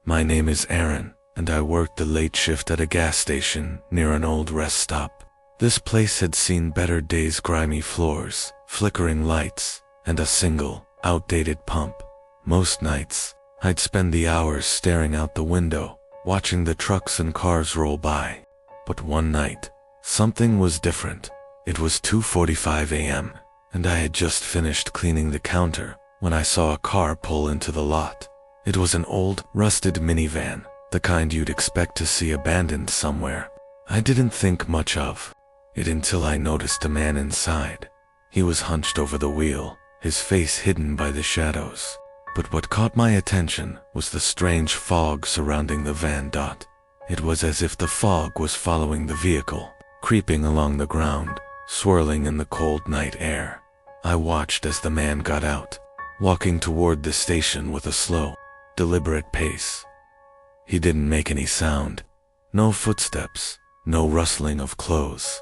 My name is Aaron, and I worked the late shift at a gas station near an old rest stop. This place had seen better days: grimy floors, flickering lights, and a single, outdated pump. Most nights, I'd spend the hours staring out the window, watching the trucks and cars roll by. But one night, something was different. It was 2:45 a.m., and I had just finished cleaning the counter when I saw a car pull into the lot. It was an old, rusted minivan, the kind you'd expect to see abandoned somewhere. I didn't think much of it until I noticed a man inside. He was hunched over the wheel, his face hidden by the shadows. But what caught my attention was the strange fog surrounding the van. It was as if the fog was following the vehicle, creeping along the ground, swirling in the cold night air. I watched as the man got out, walking toward the station with a slow, deliberate pace. He didn't make any sound. No footsteps, no rustling of clothes.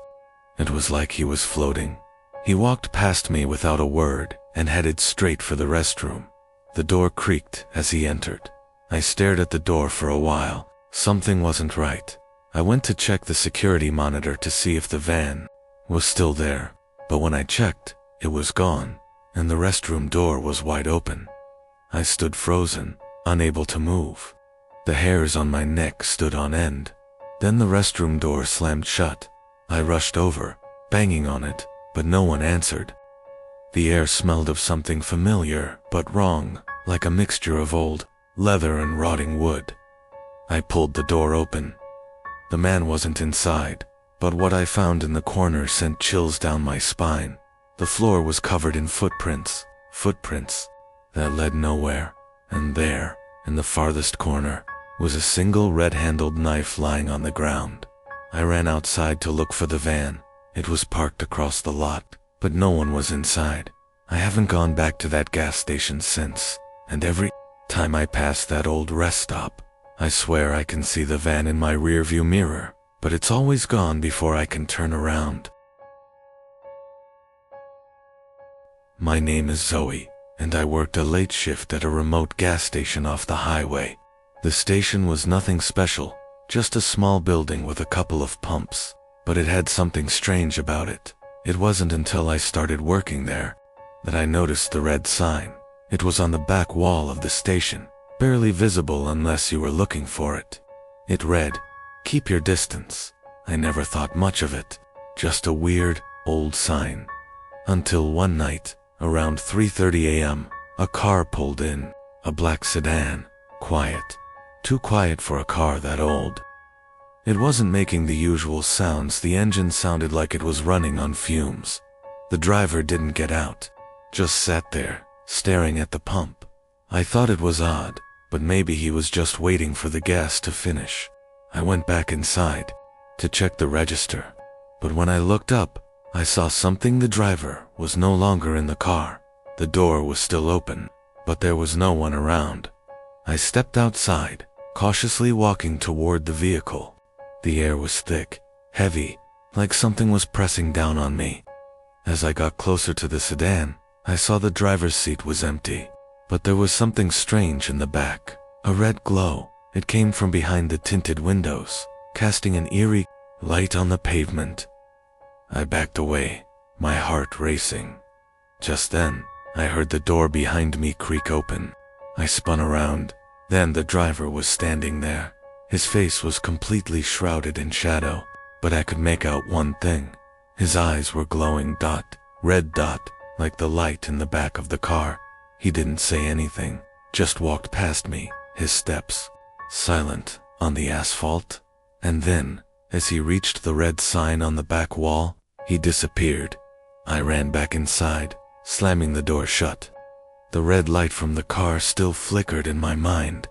It was like he was floating. He walked past me without a word and headed straight for the restroom. The door creaked as he entered. I stared at the door for a while. Something wasn't right. I went to check the security monitor to see if the van was still there, but when I checked, it was gone, and the restroom door was wide open. I stood frozen, unable to move. The hairs on my neck stood on end. Then the restroom door slammed shut. I rushed over, banging on it, but no one answered. The air smelled of something familiar but wrong, like a mixture of old leather and rotting wood. I pulled the door open. The man wasn't inside, but what I found in the corner sent chills down my spine. The floor was covered in footprints that led nowhere, and there, in the farthest corner, was a single red-handled knife lying on the ground. I ran outside to look for the van. It was parked across the lot, but no one was inside. I haven't gone back to that gas station since, and every time I pass that old rest stop, I swear I can see the van in my rearview mirror, but it's always gone before I can turn around. My name is Zoe, and I worked a late shift at a remote gas station off the highway. The station was nothing special, just a small building with a couple of pumps, but it had something strange about it. It wasn't until I started working there that I noticed the red sign. It was on the back wall of the station, barely visible unless you were looking for it. It read, "Keep your distance." I never thought much of it, just a weird, old sign. Until one night, around 3:30 a.m., a car pulled in, a black sedan, quiet. Too quiet for a car that old. It wasn't making the usual sounds. The engine sounded like it was running on fumes. The driver didn't get out, just sat there, staring at the pump. I thought it was odd, but maybe he was just waiting for the gas to finish. I went back inside to check the register, but when I looked up, I saw something. The driver was no longer in the car. The door was still open, but there was no one around. I stepped outside, cautiously walking toward the vehicle. The air was thick, heavy, like something was pressing down on me. As I got closer to the sedan, I saw the driver's seat was empty, but there was something strange in the back. A red glow. It came from behind the tinted windows, casting an eerie light on the pavement. I backed away, my heart racing. Just then, I heard the door behind me creak open. I spun around. Then the driver was standing there. His face was completely shrouded in shadow, but I could make out one thing. His eyes were glowing red like the light in the back of the car. He didn't say anything, just walked past me, his steps silent on the asphalt. And then, as he reached the red sign on the back wall, he disappeared. I ran back inside, slamming the door shut. The red light from the car still flickered in my mind.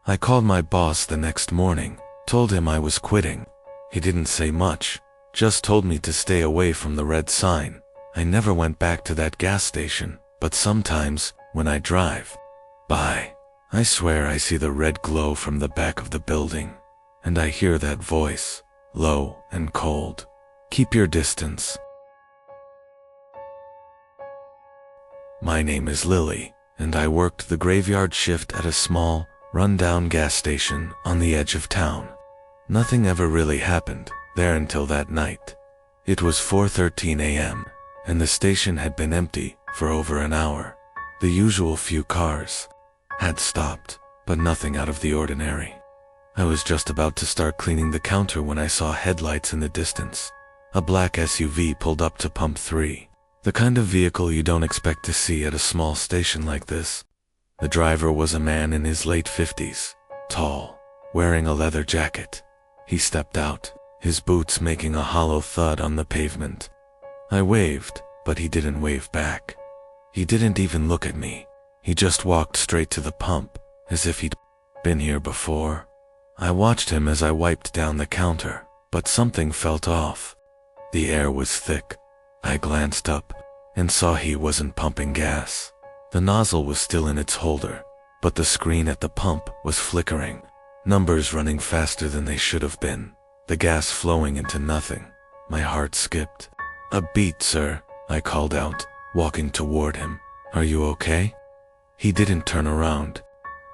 I called my boss the next morning, told him I was quitting. He didn't say much, just told me to stay away from the red sign. I never went back to that gas station, but sometimes, when I drive by, I swear I see the red glow from the back of the building, and I hear that voice, low and cold. "Keep your distance." My name is Lily, and I worked the graveyard shift at a small, run-down gas station on the edge of town. Nothing ever really happened there until that night. It was 4:13 a.m., and the station had been empty for over an hour. The usual few cars had stopped, but nothing out of the ordinary. I was just about to start cleaning the counter when I saw headlights in the distance. A black SUV pulled up to pump 3, the kind of vehicle you don't expect to see at a small station like this. The driver was a man in his late 50s, tall, wearing a leather jacket. He stepped out, his boots making a hollow thud on the pavement. I waved, but he didn't wave back. He didn't even look at me. He just walked straight to the pump, as if he'd been here before. I watched him as I wiped down the counter, but something felt off. The air was thick. I glanced up and saw he wasn't pumping gas. The nozzle was still in its holder, but the screen at the pump was flickering, numbers running faster than they should have been, the gas flowing into nothing. My heart skipped. "A beat, sir," I called out, walking toward him. "Are you okay?" He didn't turn around,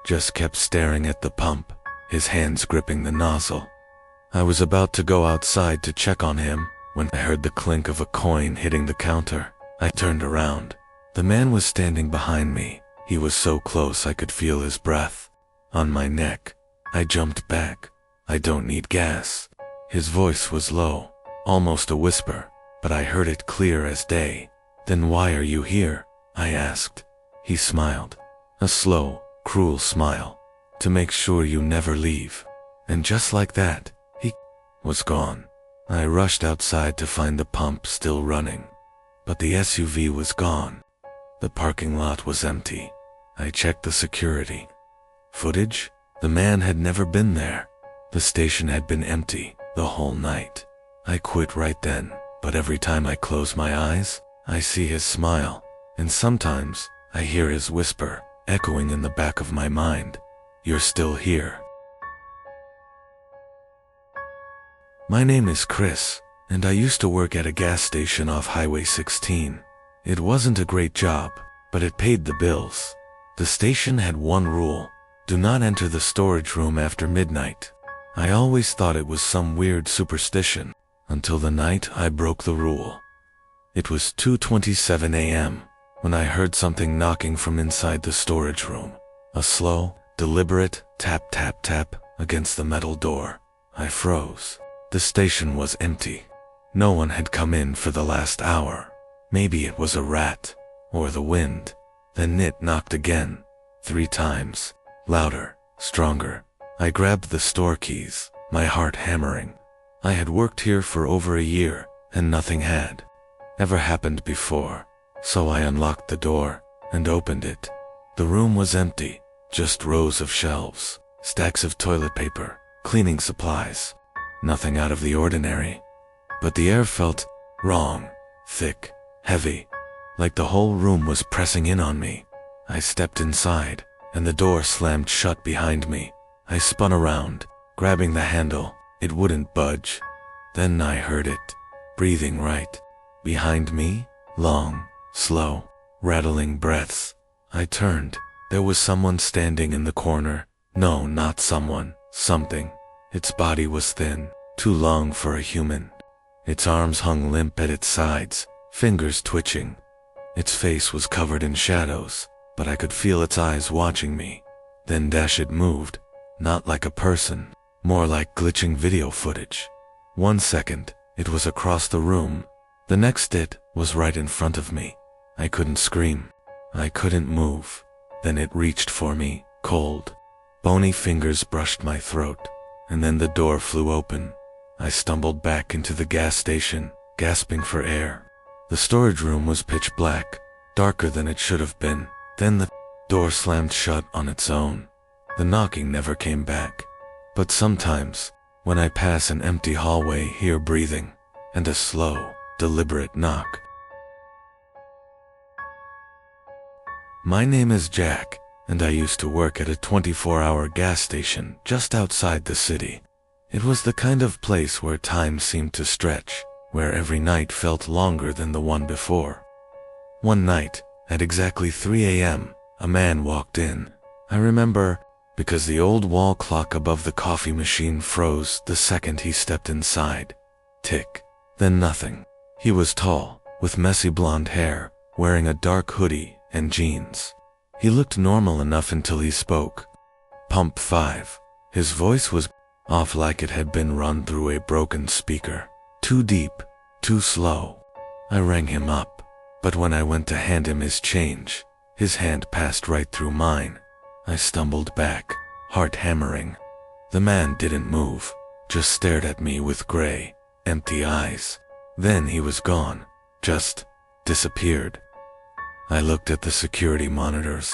just kept staring at the pump, his hands gripping the nozzle. I was about to go outside to check on him when I heard the clink of a coin hitting the counter. I turned around. The man was standing behind me. He was so close I could feel his breath on my neck. I jumped back. "I don't need gas." His voice was low, almost a whisper, but I heard it clear as day. "Then why are you here?" I asked. He smiled, a slow, cruel smile. "To make sure you never leave." And just like that, he was gone. I rushed outside to find the pump still running, but the SUV was gone. The parking lot was empty. I checked the security footage. The man had never been there. The station had been empty the whole night. I quit right then, but every time I close my eyes, I see his smile, and sometimes I hear his whisper echoing in the back of my mind. "You're still here." My name is Chris, and I used to work at a gas station off Highway 16. It wasn't a great job, but it paid the bills. The station had one rule: do not enter the storage room after midnight. I always thought it was some weird superstition, until the night I broke the rule. It was 2:27 a.m. when I heard something knocking from inside the storage room. A slow, deliberate tap tap tap against the metal door. I froze. The station was empty. No one had come in for the last hour. Maybe it was a rat, or the wind. Then it knocked again, 3 times, louder, stronger. I grabbed the store keys, my heart hammering. I had worked here for over a year, and nothing had ever happened before. So I unlocked the door and opened it. The room was empty, just rows of shelves, stacks of toilet paper, cleaning supplies. Nothing out of the ordinary. But the air felt wrong, thick, heavy, like the whole room was pressing in on me. I stepped inside, and the door slammed shut behind me. I spun around, grabbing the handle. It wouldn't budge. Then I heard it, breathing right behind me, long, slow, rattling breaths. I turned. There was someone standing in the corner. No, not someone, something. Its body was thin, too long for a human. Its arms hung limp at its sides, fingers twitching. Its face was covered in shadows, but I could feel its eyes watching me. Then it moved, not like a person, more like glitching video footage. 1 second, it was across the room. The next it was right in front of me. I couldn't scream. I couldn't move. Then it reached for me, cold. Bony fingers brushed my throat, and then the door flew open. I stumbled back into the gas station, gasping for air. The storage room was pitch black, darker than it should have been. Then the door slammed shut on its own. The knocking never came back. But sometimes, when I pass an empty hallway, hear breathing, and a slow, deliberate knock. My name is Jack, and I used to work at a 24-hour gas station just outside the city. It was the kind of place where time seemed to stretch, where every night felt longer than the one before. One night, at exactly 3 a.m., a man walked in. I remember because the old wall clock above the coffee machine froze the second he stepped inside. Tick. Then nothing. He was tall, with messy blonde hair, wearing a dark hoodie and jeans. He looked normal enough until he spoke. Pump 5. His voice was off, like it had been run through a broken speaker. Too deep, too slow. I rang him up, but when I went to hand him his change, his hand passed right through mine. I stumbled back, heart hammering. The man didn't move, just stared at me with gray, empty eyes. Then he was gone, just disappeared. I looked at the security monitors.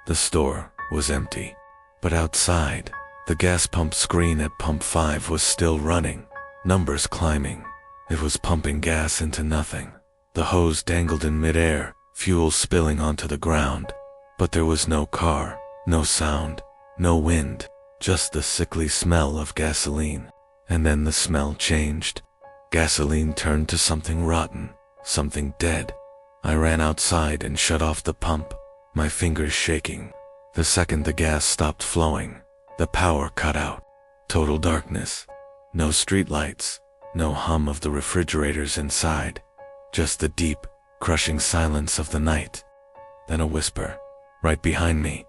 The store was empty, but outside, the gas pump screen at pump 5 was still running, numbers climbing. It was pumping gas into nothing. The hose dangled in midair, fuel spilling onto the ground. But there was no car, no sound, no wind, just the sickly smell of gasoline. And then the smell changed. Gasoline turned to something rotten, something dead. I ran outside and shut off the pump, my fingers shaking. The second the gas stopped flowing, the power cut out. Total darkness. No streetlights, no hum of the refrigerators inside. Just the deep, crushing silence of the night. Then a whisper, right behind me.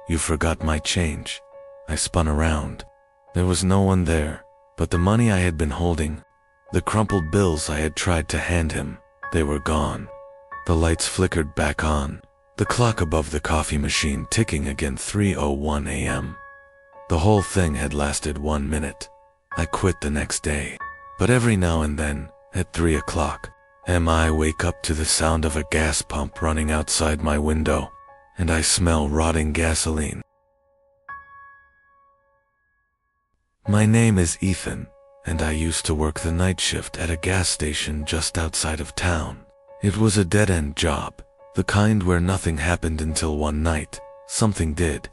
"You forgot my change." I spun around. There was no one there, but the money I had been holding, the crumpled bills I had tried to hand him, they were gone. The lights flickered back on, the clock above the coffee machine ticking again. 3:01 a.m. The whole thing had lasted 1 minute. I quit the next day, but every now and then, at 3 o'clock, I wake up to the sound of a gas pump running outside my window, and I smell rotting gasoline. My name is Ethan, and I used to work the night shift at a gas station just outside of town. It was a dead-end job, the kind where nothing happened until one night, something did.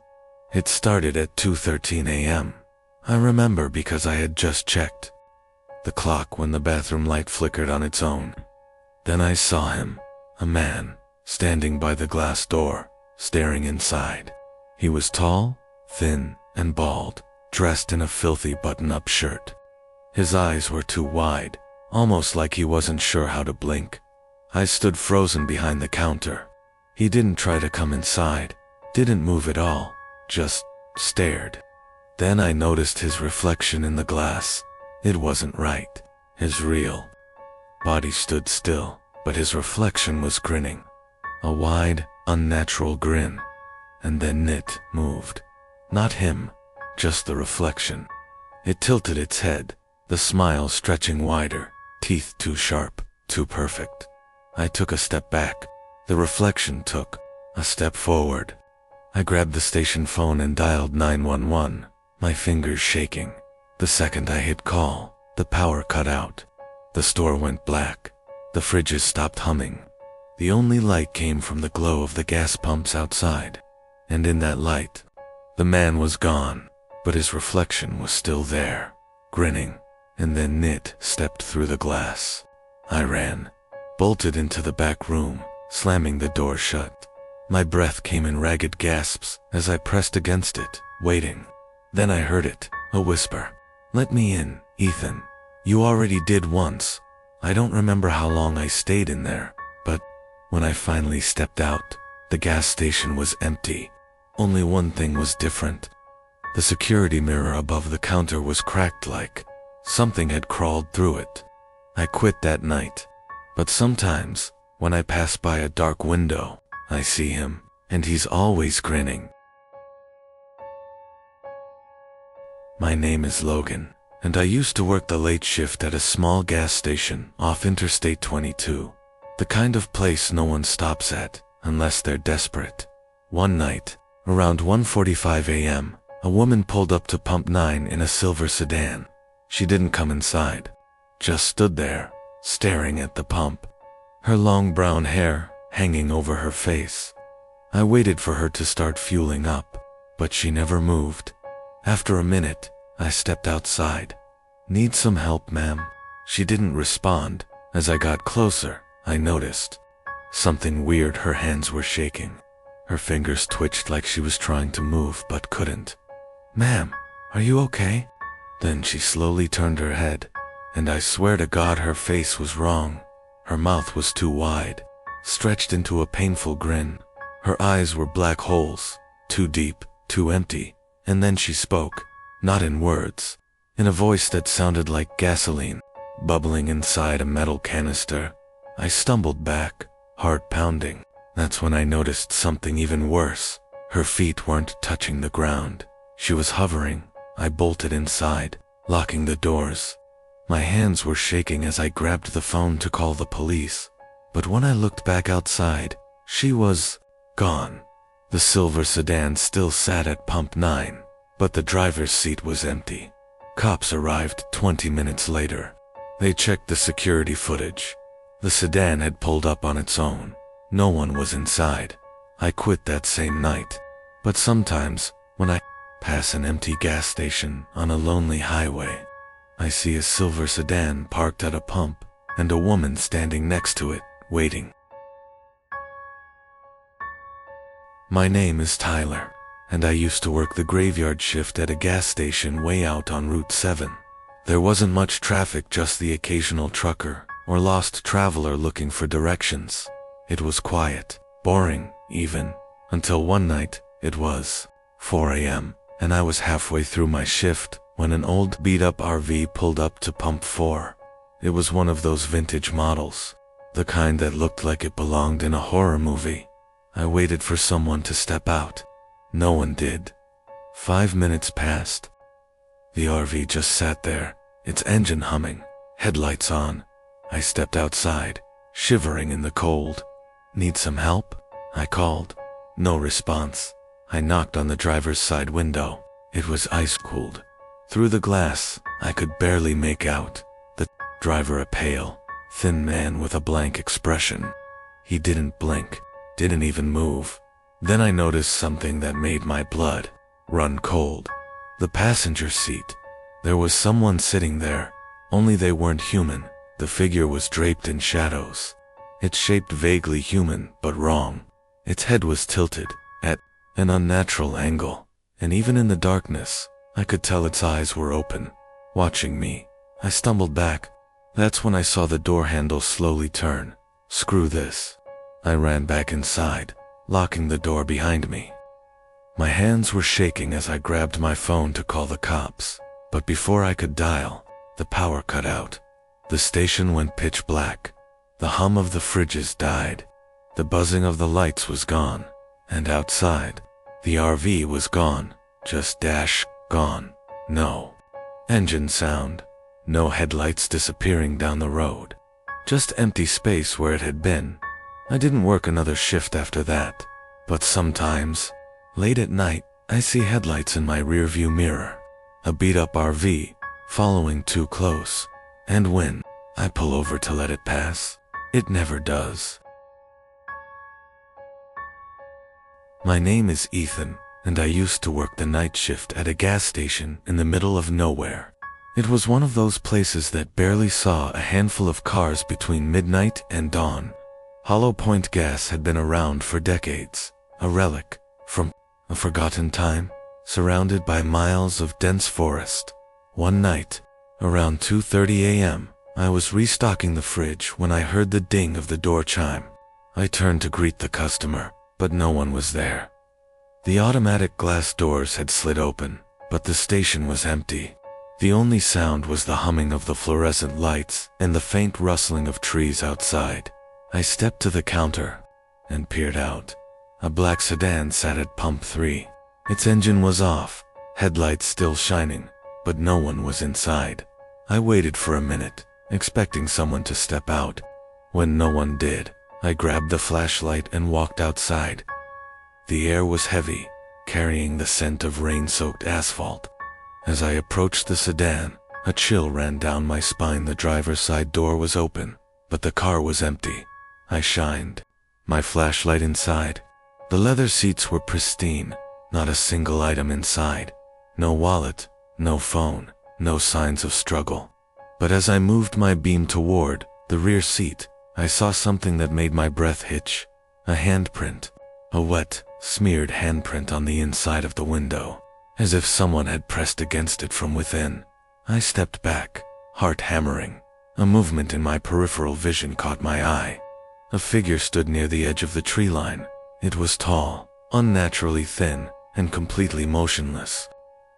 It started at 2:13 a.m. I remember because I had just checked the clock when the bathroom light flickered on its own. Then I saw him, a man, standing by the glass door, staring inside. He was tall, thin, and bald, dressed in a filthy button-up shirt. His eyes were too wide, almost like he wasn't sure how to blink. I stood frozen behind the counter. He didn't try to come inside, didn't move at all, just stared. Then I noticed his reflection in the glass. It wasn't right. His real body stood still, but his reflection was grinning. A wide, unnatural grin. And then it moved. Not him, just the reflection. It tilted its head, the smile stretching wider, teeth too sharp, too perfect. I took a step back. The reflection took a step forward. I grabbed the station phone and dialed 911, my fingers shaking. The second I hit call, the power cut out. The store went black. The fridges stopped humming. The only light came from the glow of the gas pumps outside. And in that light, the man was gone, but his reflection was still there, grinning. And then it stepped through the glass. I ran, bolted into the back room, slamming the door shut. My breath came in ragged gasps as I pressed against it, waiting. Then I heard it, a whisper. "Let me in, Ethan. You already did once." I don't remember how long I stayed in there, but when I finally stepped out, the gas station was empty. Only one thing was different. The security mirror above the counter was cracked, like something had crawled through it. I quit that night, but sometimes, when I pass by a dark window, I see him, and he's always grinning. My name is Logan, and I used to work the late shift at a small gas station off Interstate 22, the kind of place no one stops at unless they're desperate. One night, around 1:45 a.m., a woman pulled up to pump 9 in a silver sedan. She didn't come inside, just stood there, staring at the pump, her long brown hair hanging over her face. I waited for her to start fueling up, but she never moved. After a minute, I stepped outside. "Need some help, ma'am?" She didn't respond. As I got closer, I noticed something weird. Her hands were shaking. Her fingers twitched like she was trying to move but couldn't. "Ma'am, are you okay?" Then she slowly turned her head, and I swear to God her face was wrong. Her mouth was too wide, stretched into a painful grin. Her eyes were black holes, too deep, too empty. And then she spoke, not in words, in a voice that sounded like gasoline, bubbling inside a metal canister. I stumbled back, heart pounding. That's when I noticed something even worse. Her feet weren't touching the ground. She was hovering. I bolted inside, locking the doors. My hands were shaking as I grabbed the phone to call the police. But when I looked back outside, she was gone. The silver sedan still sat at pump 9, but the driver's seat was empty. Cops arrived 20 minutes later. They checked the security footage. The sedan had pulled up on its own. No one was inside. I quit that same night. But sometimes, when I pass an empty gas station on a lonely highway, I see a silver sedan parked at a pump and a woman standing next to it, waiting. My name is Tyler, and I used to work the graveyard shift at a gas station way out on Route 7. There wasn't much traffic, just the occasional trucker or lost traveler looking for directions. It was quiet, boring even, until one night. It was 4 a.m., and I was halfway through my shift when an old beat-up RV pulled up to pump 4. It was one of those vintage models, the kind that looked like it belonged in a horror movie. I waited for someone to step out. No one did. 5 minutes passed. The RV just sat there, its engine humming, headlights on. I stepped outside, shivering in the cold. "Need some help?" I called. No response. I knocked on the driver's side window. It was ice-cooled. Through the glass, I could barely make out the driver, a pale, thin man with a blank expression. He didn't blink, didn't even move. Then I noticed something that made my blood run cold. The passenger seat. There was someone sitting there, only they weren't human. The figure was draped in shadows. Its shape vaguely human, but wrong. Its head was tilted at an unnatural angle, and even in the darkness, I could tell its eyes were open, watching me. I stumbled back. That's when I saw the door handle slowly turn. Screw this. I ran back inside, locking the door behind me. My hands were shaking as I grabbed my phone to call the cops, but before I could dial, the power cut out. The station went pitch black. The hum of the fridges died. The buzzing of the lights was gone, and outside, the RV was gone, just gone. No engine sound, no headlights disappearing down the road, just empty space where it had been. I didn't work another shift after that, but sometimes, late at night, I see headlights in my rearview mirror, a beat-up RV following too close, and when I pull over to let it pass, it never does. My name is Ethan, and I used to work the night shift at a gas station in the middle of nowhere. It was one of those places that barely saw a handful of cars between midnight and dawn. Hollow Point gas had been around for decades, a relic from a forgotten time, surrounded by miles of dense forest. One night, around 2:30 a.m., I was restocking the fridge when I heard the ding of the door chime. I turned to greet the customer, but no one was there. The automatic glass doors had slid open, but the station was empty. The only sound was the humming of the fluorescent lights and the faint rustling of trees outside. I stepped to the counter and peered out. A black sedan sat at pump 3. Its engine was off, headlights still shining, but no one was inside. I waited for a minute, expecting someone to step out. When no one did, I grabbed the flashlight and walked outside. The air was heavy, carrying the scent of rain-soaked asphalt. As I approached the sedan, a chill ran down my spine. The driver's side door was open, but the car was empty. I shined my flashlight inside. The leather seats were pristine, not a single item inside. No wallet, no phone, no signs of struggle. But as I moved my beam toward the rear seat, I saw something that made my breath hitch. A handprint. A wet, smeared handprint on the inside of the window. as if someone had pressed against it from within. I stepped back, heart hammering. A movement in my peripheral vision caught my eye. A figure stood near the edge of the tree line. It was tall, unnaturally thin, and completely motionless.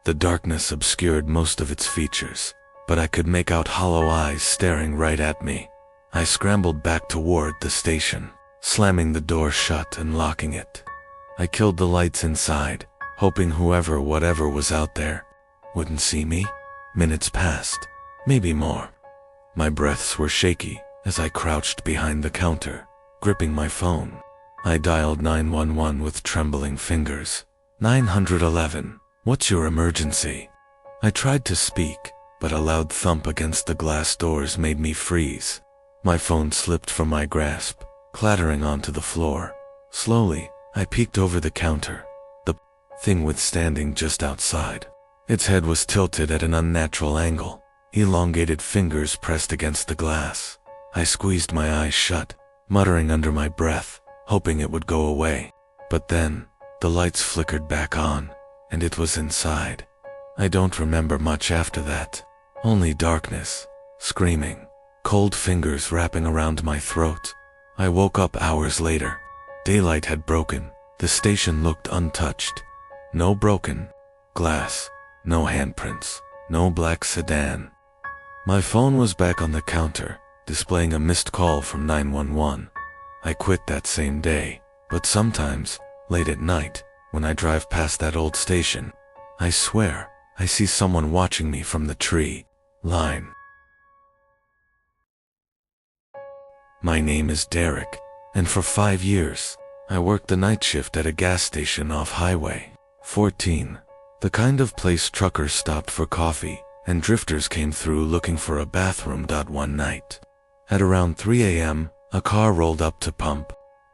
The darkness obscured most of its features, but I could make out hollow eyes staring right at me. I scrambled back toward the station, slamming the door shut and locking it. I killed the lights inside, hoping whatever was out there wouldn't see me. Minutes passed, maybe more. My breaths were shaky as I crouched behind the counter, gripping my phone. I dialed 911 with trembling fingers. 911, what's your emergency? I tried to speak, but a loud thump against the glass doors made me freeze. My phone slipped from my grasp, clattering onto the floor. Slowly, I peeked over the counter. The thing was standing just outside. Its head was tilted at an unnatural angle, elongated fingers pressed against the glass. I squeezed my eyes shut, muttering under my breath, hoping it would go away. But then, the lights flickered back on, and it was inside. I don't remember much after that. Only darkness, screaming, cold fingers wrapping around my throat. I woke up hours later. Daylight had broken. The station looked untouched. No broken glass, no handprints, no black sedan. My phone was back on the counter, displaying a missed call from 911. I quit that same day, but sometimes, late at night, when I drive past that old station, I swear, I see someone watching me from the tree line. My name is Derek, and for 5 years, I worked the night shift at a gas station off Highway 14, the kind of place truckers stopped for coffee, and drifters came through looking for a bathroom. One night, at around 3 a.m., a car rolled up to pump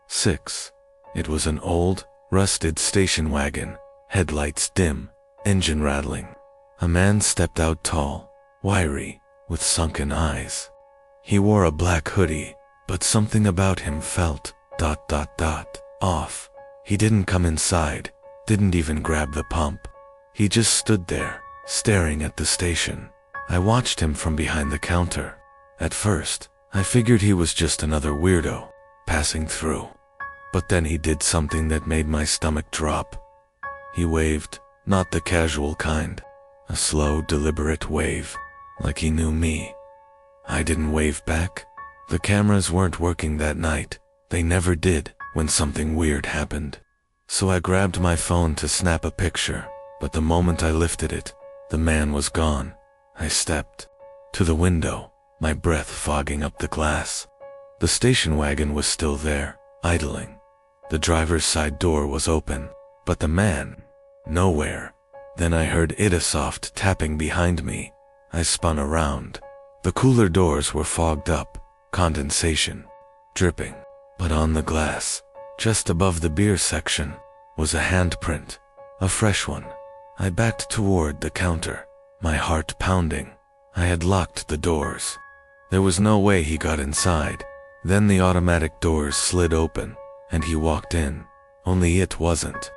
6. It was an old, rusted station wagon, headlights dim, engine rattling. A man stepped out tall, wiry, with sunken eyes. He wore a black hoodie, but something about him felt ... off. He didn't come inside, didn't even grab the pump. He just stood there, staring at the station. I watched him from behind the counter. At first, I figured he was just another weirdo, passing through. But then he did something that made my stomach drop. He waved, not the casual kind. A slow, deliberate wave, like he knew me. I didn't wave back. The cameras weren't working that night. They never did when something weird happened. So I grabbed my phone to snap a picture, but the moment I lifted it, the man was gone. I stepped to the window, my breath fogging up the glass. The station wagon was still there, idling. The driver's side door was open, but the man, nowhere. Then I heard a soft tapping behind me. I spun around. The cooler doors were fogged up, condensation dripping. But on the glass, just above the beer section, was a handprint, a fresh one. I backed toward the counter, my heart pounding. I had locked the doors. There was no way he got inside. Then the automatic doors slid open, and he walked in. Only it wasn't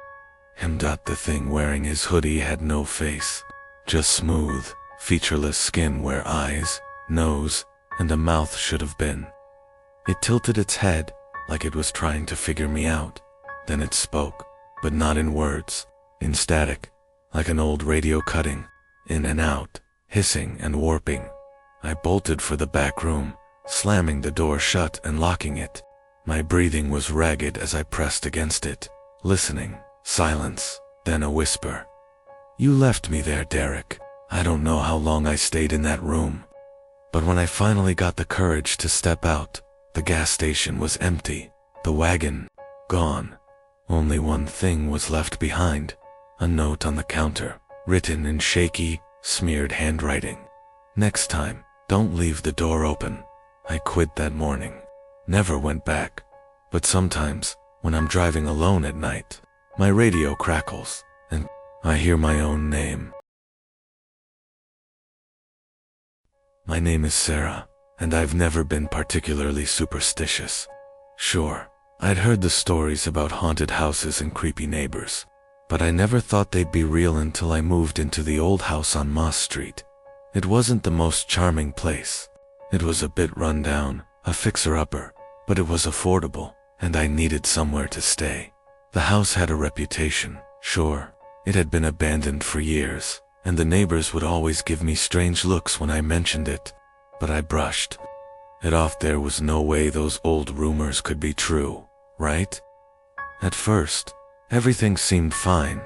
him. The thing wearing his hoodie had no face, just smooth, featureless skin where eyes, nose, and a mouth should have been. It tilted its head, like it was trying to figure me out. Then it spoke, but not in words, in static, like an old radio cutting, in and out, hissing and warping. I bolted for the back room, slamming the door shut and locking it. My breathing was ragged as I pressed against it, listening. Silence, then a whisper. You left me there, Derek. I don't know how long I stayed in that room. But when I finally got the courage to step out, the gas station was empty, the wagon gone. Only one thing was left behind, a note on the counter, written in shaky, smeared handwriting. Next time, don't leave the door open. I quit that morning. Never went back. But sometimes, when I'm driving alone at night, my radio crackles, and I hear my own name. My name is Sarah, and I've never been particularly superstitious. Sure, I'd heard the stories about haunted houses and creepy neighbors, but I never thought they'd be real until I moved into the old house on Moss Street. It wasn't the most charming place. It was a bit run down, a fixer-upper, but it was affordable, and I needed somewhere to stay. The house had a reputation, sure. It had been abandoned for years, and the neighbors would always give me strange looks when I mentioned it, but I brushed it off. There was no way those old rumors could be true, right? At first, everything seemed fine.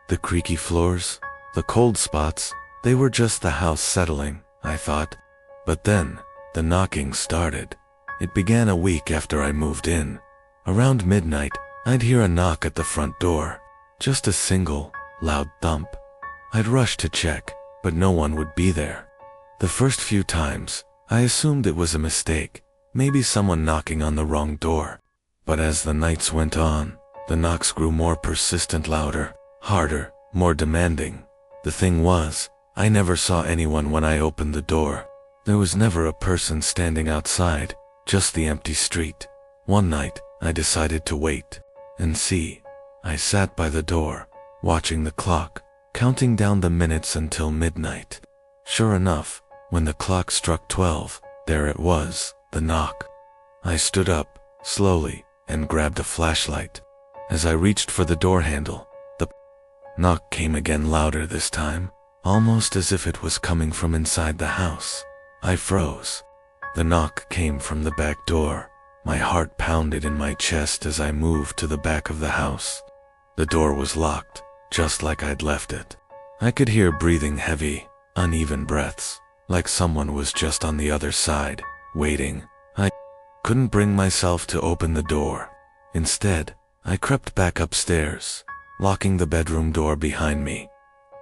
The creaky floors, the cold spots, they were just the house settling, I thought. But then, the knocking started. It began a week after I moved in. Around midnight, I'd hear a knock at the front door. Just a single, loud thump. I'd rush to check, but no one would be there. The first few times, I assumed it was a mistake, maybe someone knocking on the wrong door. But as the nights went on, the knocks grew more persistent, louder, harder, more demanding. The thing was, I never saw anyone when I opened the door. There was never a person standing outside, just the empty street. One night, I decided to wait and see. I sat by the door, watching the clock, counting down the minutes until midnight. Sure enough, when the clock struck 12, there it was, the knock. I stood up, slowly, and grabbed a flashlight. As I reached for the door handle, the knock came again, louder this time, almost as if it was coming from inside the house. I froze. The knock came from the back door. My heart pounded in my chest as I moved to the back of the house. The door was locked, just like I'd left it. I could hear breathing, heavy, uneven breaths, like someone was just on the other side, waiting. I couldn't bring myself to open the door. Instead, I crept back upstairs, locking the bedroom door behind me.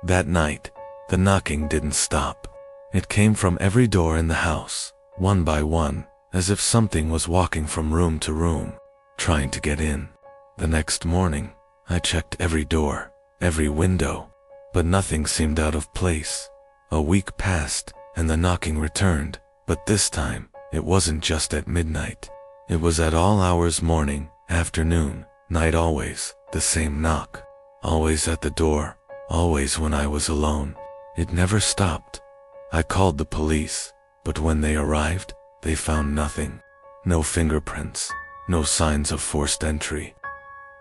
That night, the knocking didn't stop. It came from every door in the house, one by one, as if something was walking from room to room, trying to get in. The next morning, I checked every door, every window, but nothing seemed out of place. A week passed, and the knocking returned, but this time, it wasn't just at midnight. It was at all hours, morning, afternoon, night, always the same knock. Always at the door, always when I was alone. It never stopped. I called the police, but when they arrived, they found nothing. No fingerprints, no signs of forced entry.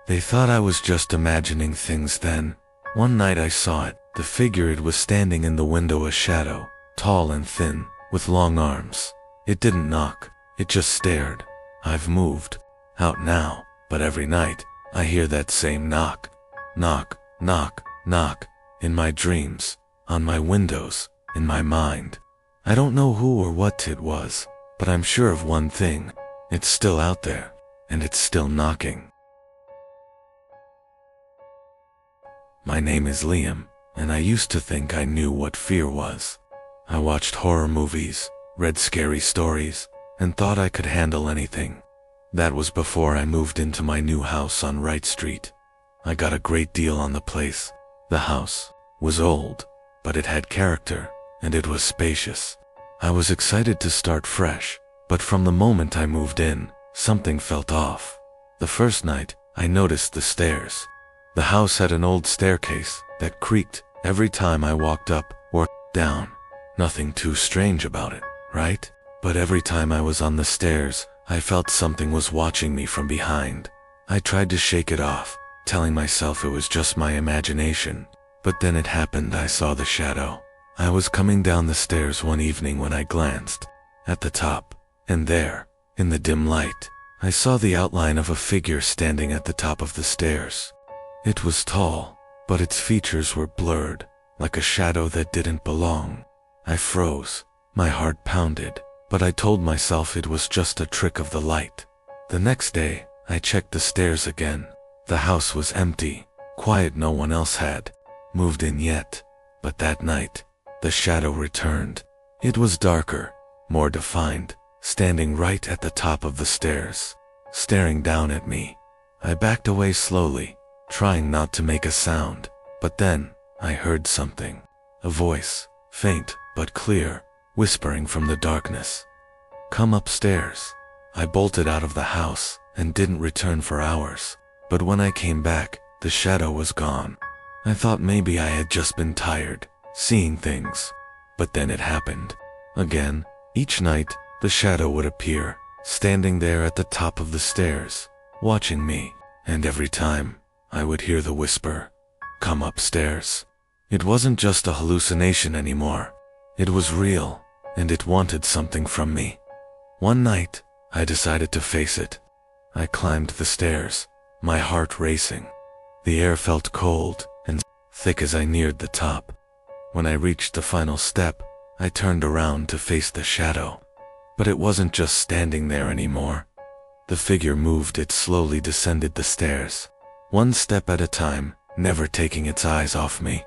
They thought I was just imagining things then. One night I saw it, the figure. It was standing in the window, a shadow, tall and thin, with long arms. It didn't knock, it just stared. I've moved out now, but every night, I hear that same knock. Knock, knock, knock, in my dreams, on my windows, in my mind. I don't know who or what it was, but I'm sure of one thing. It's still out there, and it's still knocking. My name is Liam, and I used to think I knew what fear was. I watched horror movies, read scary stories, and thought I could handle anything. That was before I moved into my new house on Wright Street. I got a great deal on the place. The house was old, but it had character, and it was spacious. I was excited to start fresh, but from the moment I moved in, something felt off. The first night, I noticed the stairs. The house had an old staircase that creaked every time I walked up or down. Nothing too strange about it, right? But every time I was on the stairs, I felt something was watching me from behind. I tried to shake it off, telling myself it was just my imagination. But then it happened. I saw the shadow. I was coming down the stairs one evening when I glanced at the top, and there, in the dim light, I saw the outline of a figure standing at the top of the stairs. It was tall, but its features were blurred, like a shadow that didn't belong. I froze. My heart pounded, but I told myself it was just a trick of the light. The next day, I checked the stairs again. The house was empty, quiet. No one else had moved in yet. But that night, the shadow returned. It was darker, more defined, standing right at the top of the stairs, staring down at me. I backed away slowly, trying not to make a sound, but then, I heard something. A voice, faint but clear, whispering from the darkness. "Come upstairs." I bolted out of the house, and didn't return for hours. But when I came back, the shadow was gone. I thought maybe I had just been tired, seeing things. But then it happened. Again, each night, the shadow would appear, standing there at the top of the stairs, watching me. And every time, I would hear the whisper, "Come upstairs." It wasn't just a hallucination anymore. It was real, and it wanted something from me. One night, I decided to face it. I climbed the stairs, my heart racing. The air felt cold and thick as I neared the top. When I reached the final step, I turned around to face the shadow. But it wasn't just standing there anymore. The figure moved. It slowly descended the stairs, one step at a time, never taking its eyes off me.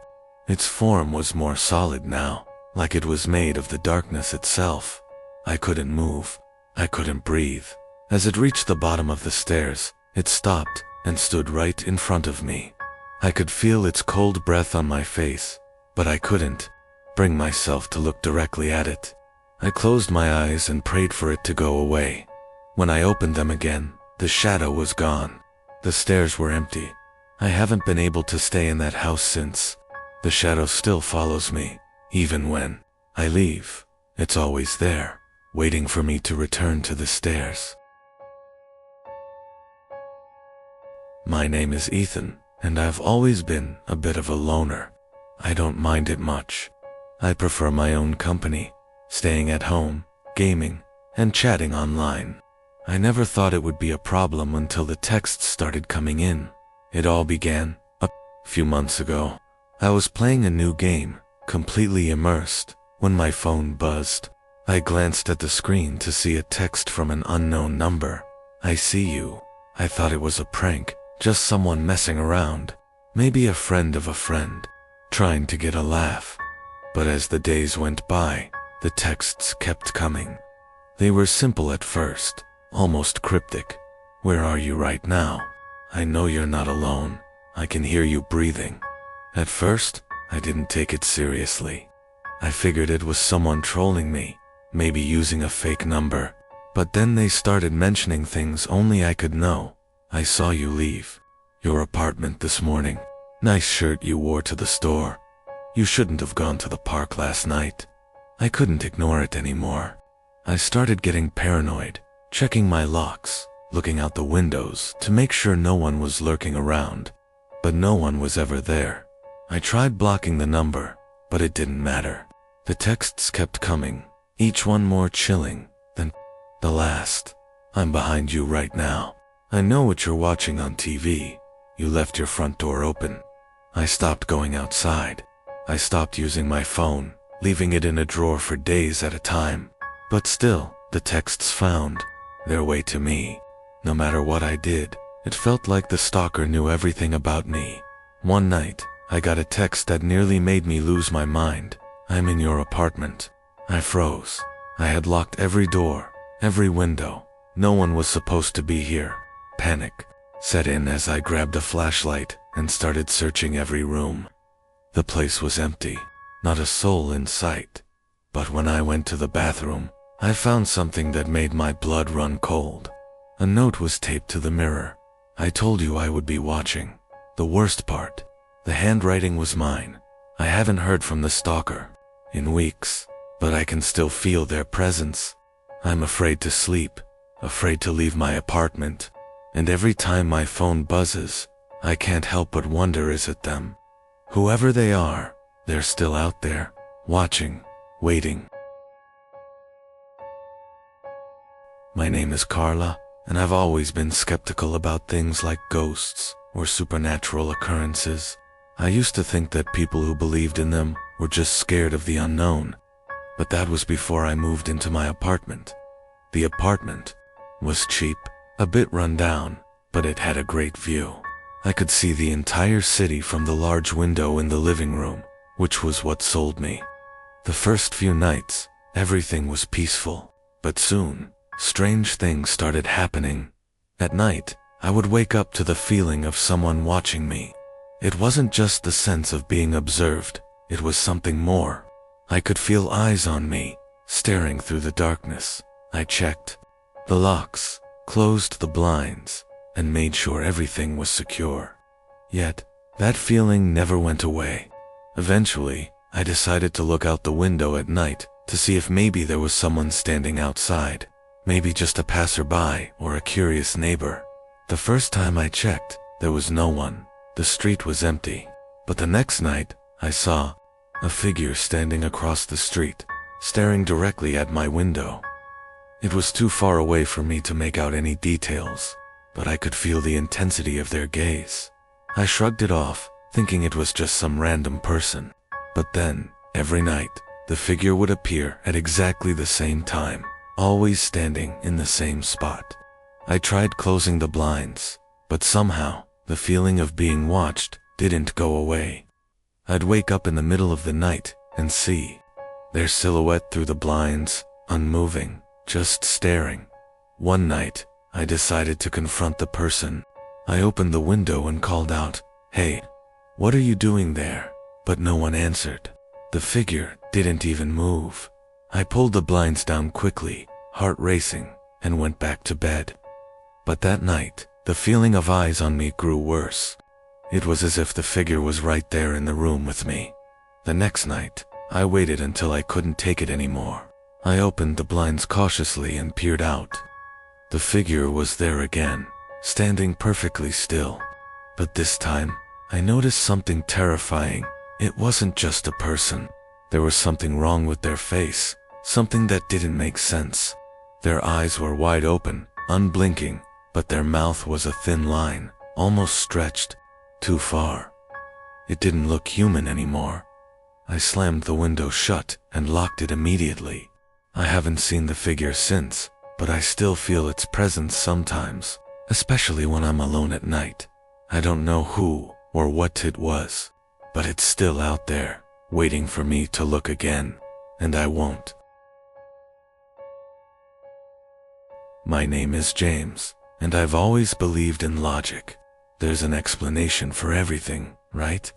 Its form was more solid now, like it was made of the darkness itself. I couldn't move. I couldn't breathe. As it reached the bottom of the stairs, it stopped and stood right in front of me. I could feel its cold breath on my face, but I couldn't bring myself to look directly at it. I closed my eyes and prayed for it to go away. When I opened them again, the shadow was gone. The stairs were empty. I haven't been able to stay in that house since. The shadow still follows me, even when I leave. It's always there, waiting for me to return to the stairs. My name is Ethan, and I've always been a bit of a loner. I don't mind it much. I prefer my own company, staying at home, gaming, and chatting online. I never thought it would be a problem until the texts started coming in. It all began a few months ago. I was playing a new game, completely immersed, when my phone buzzed. I glanced at the screen to see a text from an unknown number. "I see you." I thought it was a prank, just someone messing around, maybe a friend of a friend, trying to get a laugh. But as the days went by, the texts kept coming. They were simple at first, almost cryptic. "Where are you right now? I know you're not alone. I can hear you breathing." At first, I didn't take it seriously. I figured it was someone trolling me, maybe using a fake number. But then they started mentioning things only I could know. "I saw you leave your apartment this morning. Nice shirt you wore to the store. You shouldn't have gone to the park last night." I couldn't ignore it anymore. I started getting paranoid, checking my locks, looking out the windows to make sure no one was lurking around. But no one was ever there. I tried blocking the number, but it didn't matter. The texts kept coming, each one more chilling than the last. "I'm behind you right now. I know what you're watching on TV. You left your front door open." I stopped going outside. I stopped using my phone, leaving it in a drawer for days at a time. But still, the texts found their way to me. No matter what I did, it felt like the stalker knew everything about me. One night, I got a text that nearly made me lose my mind. "I'm in your apartment." I froze. I had locked every door, every window. No one was supposed to be here. Panic set in as I grabbed a flashlight and started searching every room. The place was empty, not a soul in sight. But when I went to the bathroom, I found something that made my blood run cold. A note was taped to the mirror. "I told you I would be watching." The worst part, the handwriting was mine. I haven't heard from the stalker in weeks, but I can still feel their presence. I'm afraid to sleep, afraid to leave my apartment. And every time my phone buzzes, I can't help but wonder, is it them? Whoever they are, they're still out there, watching, waiting. My name is Carla, and I've always been skeptical about things like ghosts or supernatural occurrences. I used to think that people who believed in them were just scared of the unknown. But that was before I moved into my apartment. The apartment was cheap, a bit run down, but it had a great view. I could see the entire city from the large window in the living room, which was what sold me. The first few nights, everything was peaceful, but soon, strange things started happening. At night, I would wake up to the feeling of someone watching me. It wasn't just the sense of being observed, it was something more. I could feel eyes on me, staring through the darkness. I checked the locks, closed the blinds, and made sure everything was secure. Yet, That feeling never went away. Eventually, I decided to look out the window at night to see if maybe there was someone standing outside. Maybe just a passerby or a curious neighbor. The first time I checked, there was no one. The street was empty. But the next night, I saw a figure standing across the street, staring directly at my window. It was too far away for me to make out any details, but I could feel the intensity of their gaze. I shrugged it off, thinking it was just some random person. But then, every night, the figure would appear at exactly the same time, always standing in the same spot. I tried closing the blinds, but somehow, the feeling of being watched didn't go away. I'd wake up in the middle of the night and see their silhouette through the blinds, unmoving, just staring. One night, I decided to confront the person. I opened the window and called out, "Hey, what are you doing there?" But no one answered. The figure didn't even move. I pulled the blinds down quickly, heart racing, and went back to bed. But that night, the feeling of eyes on me grew worse. It was as if the figure was right there in the room with me. The next night, I waited until I couldn't take it anymore. I opened the blinds cautiously and peered out. The figure was there again, standing perfectly still. But this time, I noticed something terrifying. It wasn't just a person. There was something wrong with their face, something that didn't make sense. Their eyes were wide open, unblinking, but their mouth was a thin line, almost stretched too far. It didn't look human anymore. I slammed the window shut and locked it immediately. I haven't seen the figure since, but I still feel its presence sometimes, especially when I'm alone at night. I don't know who or what it was, but it's still out there, waiting for me to look again, and I won't. My name is James, and I've always believed in logic. There's an explanation for everything, right?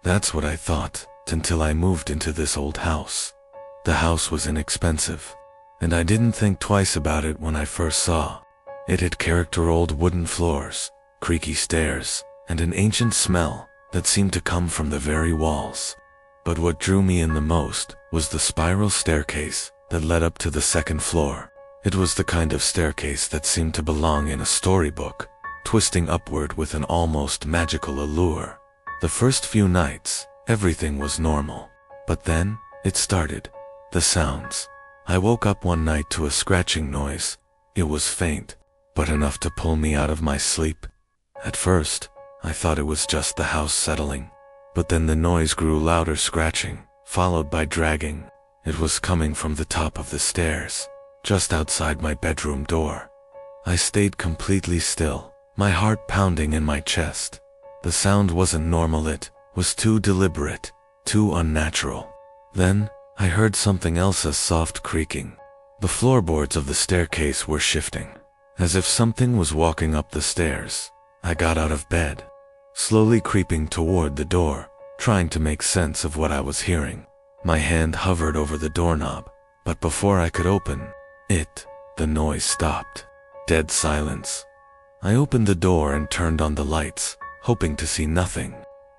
That's what I thought, until I moved into this old house. The house was inexpensive, and I didn't think twice about it when I first saw. It had character old wooden floors, creaky stairs, and an ancient smell that seemed to come from the very walls. But what drew me in the most was the spiral staircase that led up to the second floor. It was the kind of staircase that seemed to belong in a storybook, twisting upward with an almost magical allure. The first few nights, everything was normal. But then, it started. The sounds. I woke up one night to a scratching noise. It was faint, but enough to pull me out of my sleep. At first, I thought it was just the house settling. But then the noise grew louder scratching, followed by dragging. It was coming from the top of the stairs, just outside my bedroom door. I stayed completely still, my heart pounding in my chest. The sound wasn't normal, it was too deliberate, too unnatural. Then, I heard something else, a soft creaking. The floorboards of the staircase were shifting, as if something was walking up the stairs. I got out of bed, slowly creeping toward the door, trying to make sense of what I was hearing. My hand hovered over the doorknob, but before I could open it, the noise stopped. Dead silence. I opened the door and turned on the lights, hoping to see nothing.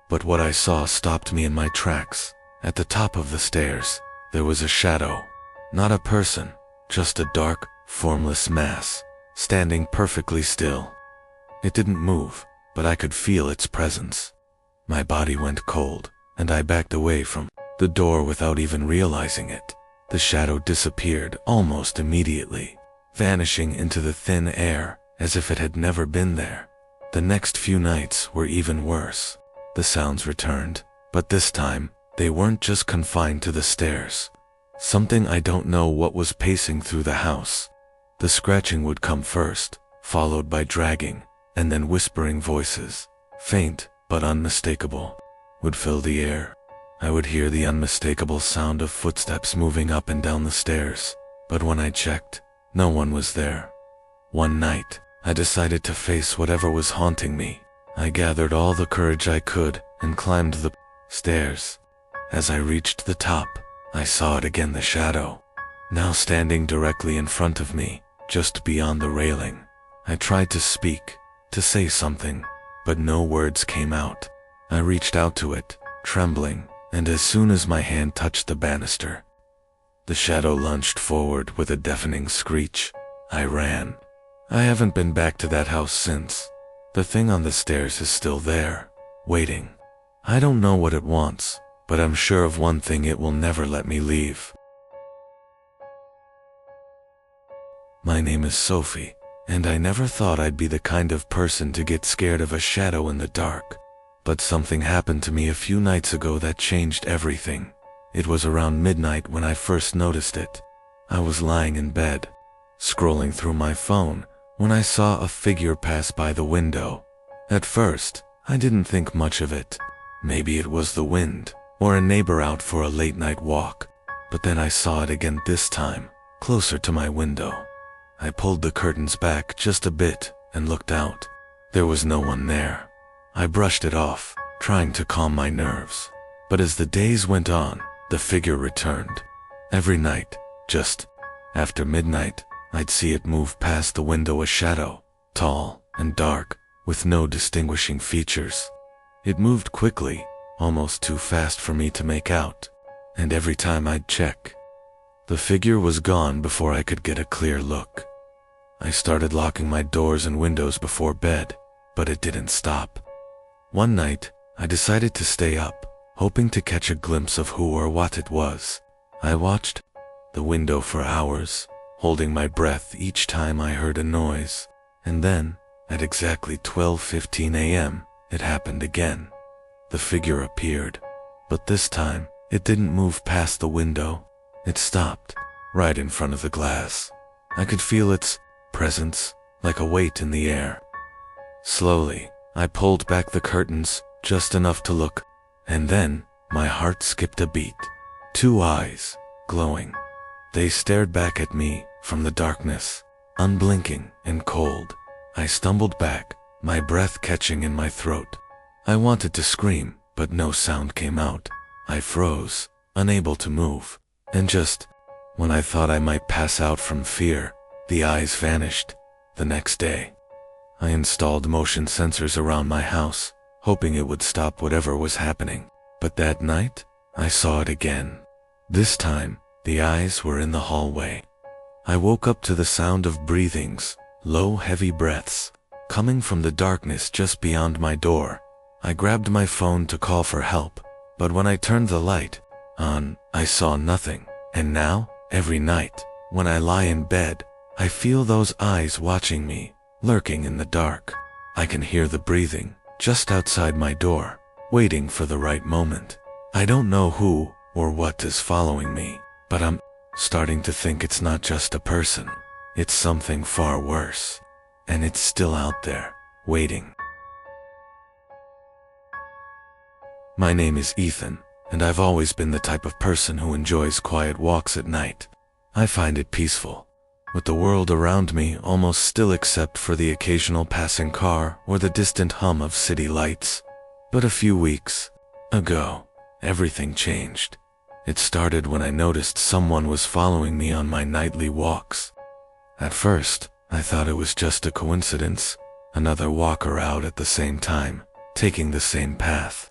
But what I saw stopped me in my tracks. At the top of the stairs, there was a shadow. Not a person, just a dark, formless mass, standing perfectly still. It didn't move, but I could feel its presence. My body went cold, and I backed away from the door without even realizing it. The shadow disappeared almost immediately, vanishing into the thin air as if it had never been there. The next few nights were even worse. The sounds returned, but this time, they weren't just confined to the stairs. Something I don't know what was pacing through the house. The scratching would come first, followed by dragging, and then whispering voices, faint but unmistakable, would fill the air. I would hear the unmistakable sound of footsteps moving up and down the stairs, but when I checked, no one was there. One night, I decided to face whatever was haunting me. I gathered all the courage I could and climbed the stairs. As I reached the top, I saw it again, the shadow, now standing directly in front of me, just beyond the railing. I tried to speak, to say something, but no words came out. I reached out to it, trembling, and as soon as my hand touched the banister, the shadow lunged forward with a deafening screech. I ran. I haven't been back to that house since. The thing on the stairs is still there, waiting. I don't know what it wants, but I'm sure of one thing: it will never let me leave. My name is Sophie, and I never thought I'd be the kind of person to get scared of a shadow in the dark. But something happened to me a few nights ago that changed everything. It was around midnight when I first noticed it. I was lying in bed, scrolling through my phone, when I saw a figure pass by the window. At first, I didn't think much of it. Maybe it was the wind, or a neighbor out for a late-night walk. But then I saw it again, this time, closer to my window. I pulled the curtains back just a bit and looked out. There was no one there. I brushed it off, trying to calm my nerves. But as the days went on, the figure returned. Every night, just after midnight, I'd see it move past the window, a shadow, tall and dark, with no distinguishing features. It moved quickly, almost too fast for me to make out, and every time I'd check, the figure was gone before I could get a clear look. I started locking my doors and windows before bed, but it didn't stop. One night, I decided to stay up, hoping to catch a glimpse of who or what it was. I watched the window for hours, holding my breath each time I heard a noise. And then, at exactly 12:15 a.m., it happened again. The figure appeared, but this time, it didn't move past the window. It stopped, right in front of the glass. I could feel its presence, like a weight in the air. Slowly, I pulled back the curtains, just enough to look, and then, my heart skipped a beat. Two eyes, glowing. They stared back at me from the darkness, unblinking and cold. I stumbled back, my breath catching in my throat. I wanted to scream, but no sound came out. I froze, unable to move. And just when I thought I might pass out from fear, the eyes vanished. The next day, I installed motion sensors around my house, hoping it would stop whatever was happening. But that night, I saw it again. This time, the eyes were in the hallway. I woke up to the sound of breathings, low, heavy breaths, coming from the darkness just beyond my door. I grabbed my phone to call for help, but when I turned the light on, I saw nothing. And now, every night, when I lie in bed, I feel those eyes watching me, lurking in the dark. I can hear the breathing, just outside my door, waiting for the right moment. I don't know who or what is following me, but I'm starting to think it's not just a person. It's something far worse. And it's still out there, waiting. My name is Ethan, and I've always been the type of person who enjoys quiet walks at night. I find it peaceful, with the world around me almost still except for the occasional passing car or the distant hum of city lights. But a few weeks ago, everything changed. It started when I noticed someone was following me on my nightly walks. At first, I thought it was just a coincidence, another walker out at the same time, taking the same path.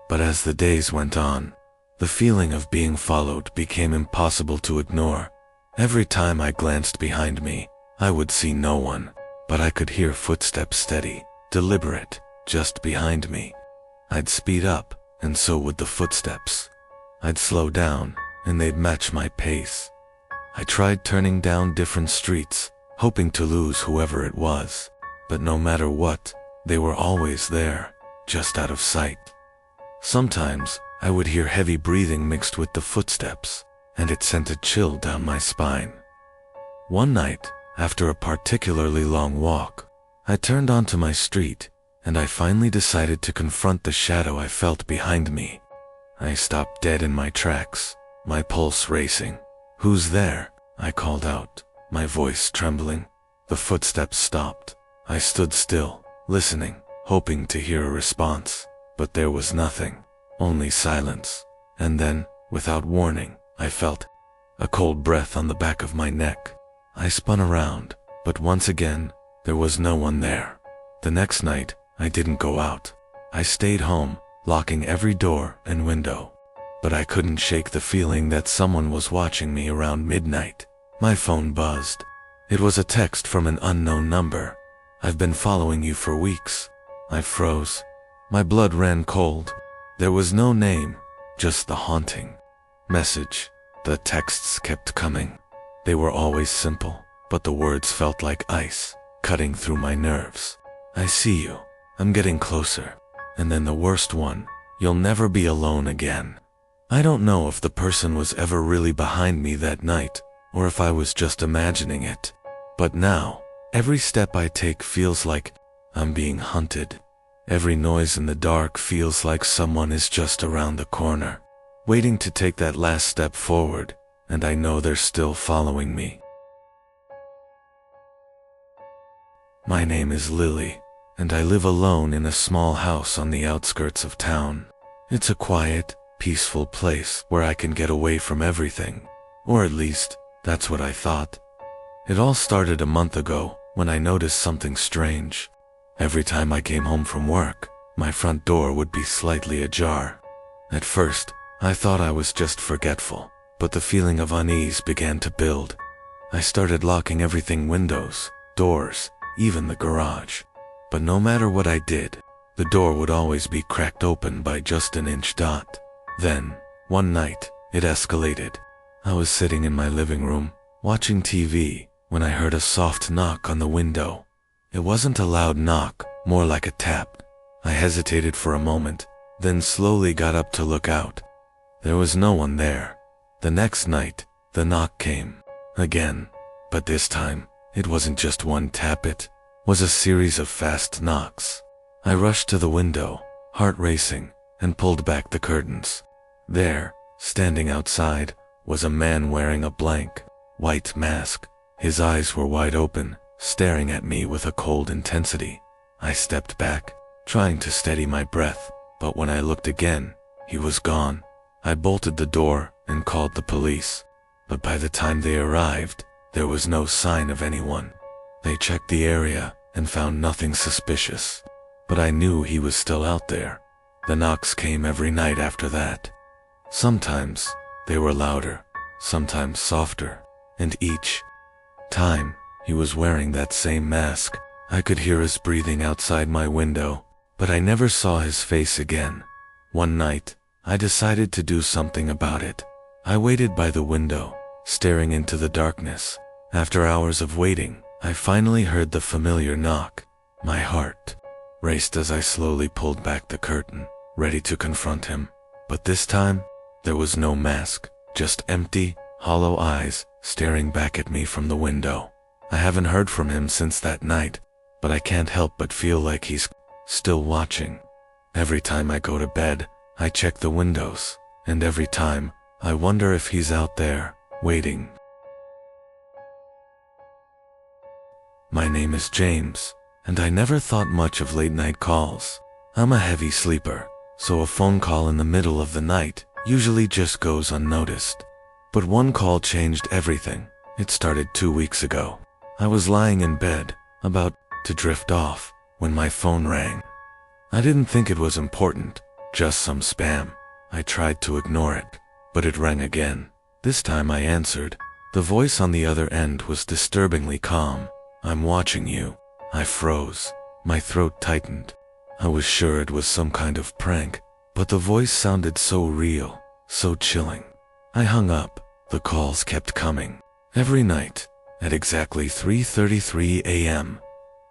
But as the days went on, the feeling of being followed became impossible to ignore. Every time I glanced behind me, I would see no one, but I could hear footsteps steady, deliberate, just behind me. I'd speed up, and so would the footsteps. I'd slow down, and they'd match my pace. I tried turning down different streets, hoping to lose whoever it was, but no matter what, they were always there, just out of sight. Sometimes, I would hear heavy breathing mixed with the footsteps, and it sent a chill down my spine. One night, after a particularly long walk, I turned onto my street, and I finally decided to confront the shadow I felt behind me. I stopped dead in my tracks, my pulse racing. "Who's there?" I called out, my voice trembling. The footsteps stopped. I stood still, listening, hoping to hear a response, but there was nothing, only silence. And then, without warning, I felt a cold breath on the back of my neck. I spun around, but once again, there was no one there. The next night, I didn't go out. I stayed home, locking every door and window. But I couldn't shake the feeling that someone was watching me around midnight. My phone buzzed. It was a text from an unknown number. "I've been following you for weeks." I froze. My blood ran cold. There was no name, just the haunting message. The texts kept coming. They were always simple, but the words felt like ice, cutting through my nerves. "I see you. I'm getting closer." And then the worst one, "You'll never be alone again." I don't know if the person was ever really behind me that night, or if I was just imagining it. But now, every step I take feels like I'm being hunted. Every noise in the dark feels like someone is just around the corner, waiting to take that last step forward, and I know they're still following me. My name is Lily, and I live alone in a small house on the outskirts of town. It's a quiet, peaceful place where I can get away from everything, or at least, that's what I thought. It all started a month ago when I noticed something strange. Every time I came home from work, my front door would be slightly ajar. At first, I thought I was just forgetful, but the feeling of unease began to build. I started locking everything: windows, doors, even the garage. But no matter what I did, the door would always be cracked open by just an inch dot. Then, one night, it escalated. I was sitting in my living room, watching TV, when I heard a soft knock on the window. It wasn't a loud knock, more like a tap. I hesitated for a moment, then slowly got up to look out. There was no one there. The next night, the knock came. Again. But this time, it wasn't just one tap, it was a series of fast knocks. I rushed to the window, heart racing, and pulled back the curtains. There, standing outside, was a man wearing a blank, white mask. His eyes were wide open, staring at me with a cold intensity. I stepped back, trying to steady my breath, but when I looked again, he was gone. I bolted the door and called the police, but by the time they arrived, there was no sign of anyone. They checked the area and found nothing suspicious, but I knew he was still out there. The knocks came every night after that. Sometimes they were louder, sometimes softer, and each time he was wearing that same mask. I could hear his breathing outside my window, but I never saw his face again. One night, I decided to do something about it. I waited by the window, staring into the darkness. After hours of waiting, I finally heard the familiar knock. My heart raced as I slowly pulled back the curtain, ready to confront him. But this time, there was no mask, just empty, hollow eyes staring back at me from the window. I haven't heard from him since that night, but I can't help but feel like he's still watching. Every time I go to bed, I check the windows, and every time, I wonder if he's out there, waiting. My name is James, and I never thought much of late-night calls. I'm a heavy sleeper, so a phone call in the middle of the night usually just goes unnoticed. But one call changed everything. It started 2 weeks ago. I was lying in bed, about to drift off, when my phone rang. I didn't think it was important, just some spam. I tried to ignore it, but it rang again. This time I answered. The voice on the other end was disturbingly calm. "I'm watching you." I froze. My throat tightened. I was sure it was some kind of prank, but the voice sounded so real, so chilling. I hung up. The calls kept coming. Every night, at exactly 3:33 a.m.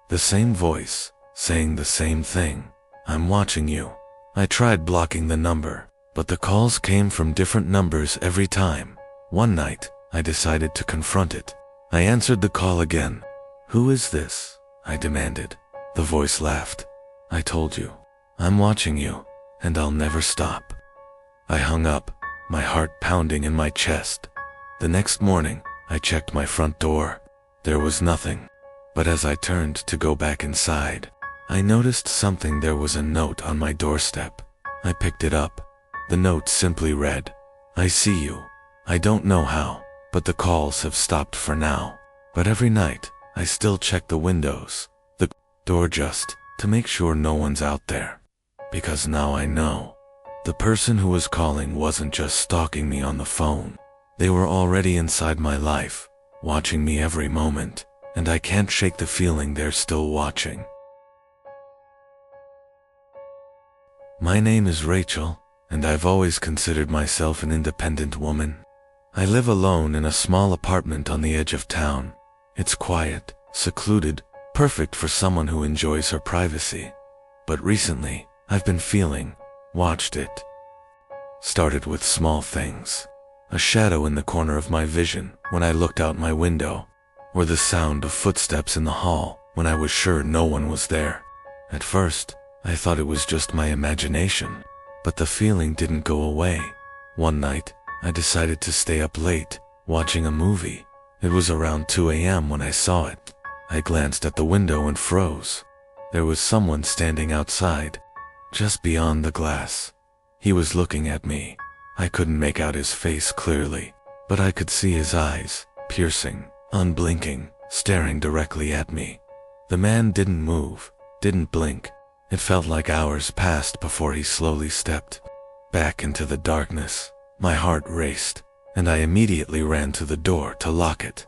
The same voice, saying the same thing. "I'm watching you." I tried blocking the number, but the calls came from different numbers every time. One night, I decided to confront it. I answered the call again. "Who is this?" I demanded. The voice laughed. "I told you. I'm watching you, and I'll never stop." I hung up, my heart pounding in my chest. The next morning, I checked my front door. There was nothing. But as I turned to go back inside, I noticed something. There was a note on my doorstep. I picked it up. The note simply read, "I see you. I don't know how, but the calls have stopped for now. But every night, I still check the windows, the door, just to make sure no one's out there." because now I know. The person who was calling wasn't just stalking me on the phone. They were already inside my life, watching me every moment, and I can't shake the feeling they're still watching. My name is Rachel, and I've always considered myself an independent woman. I live alone in a small apartment on the edge of town. It's quiet, secluded, perfect for someone who enjoys her privacy. But recently, I've been feeling, watched it. Started with small things. A shadow in the corner of my vision when I looked out my window, or the sound of footsteps in the hall when I was sure no one was there. At first, I thought it was just my imagination, but the feeling didn't go away. One night, I decided to stay up late, watching a movie. It was around 2 a.m. when I saw it. I glanced at the window and froze. There was someone standing outside, just beyond the glass. He was looking at me. I couldn't make out his face clearly, but I could see his eyes, piercing, unblinking, staring directly at me. The man didn't move, didn't blink. It felt like hours passed before he slowly stepped back into the darkness. My heart raced, and I immediately ran to the door to lock it.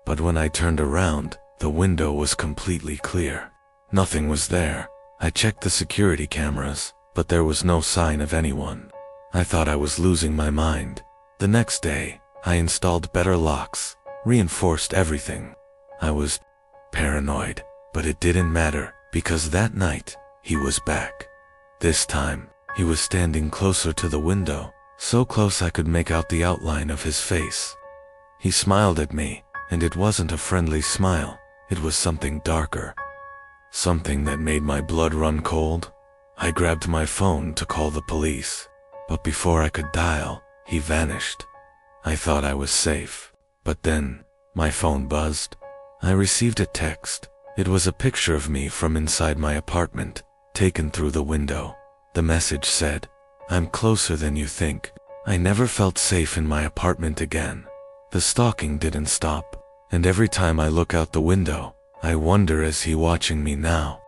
But when I turned around, the window was completely clear. Nothing was there. I checked the security cameras, but there was no sign of anyone. I thought I was losing my mind. The next day, I installed better locks, reinforced everything. I was paranoid, but it didn't matter, because that night, he was back. This time, he was standing closer to the window, so close I could make out the outline of his face. He smiled at me, and it wasn't a friendly smile. It was something darker. Something that made my blood run cold. I grabbed my phone to call the police, but before I could dial, he vanished. I thought I was safe, but then, my phone buzzed. I received a text. It was a picture of me from inside my apartment, taken through the window. The message said, "I'm closer than you think. I never felt safe in my apartment again." The stalking didn't stop, and every time I look out the window, I wonder, is he watching me now?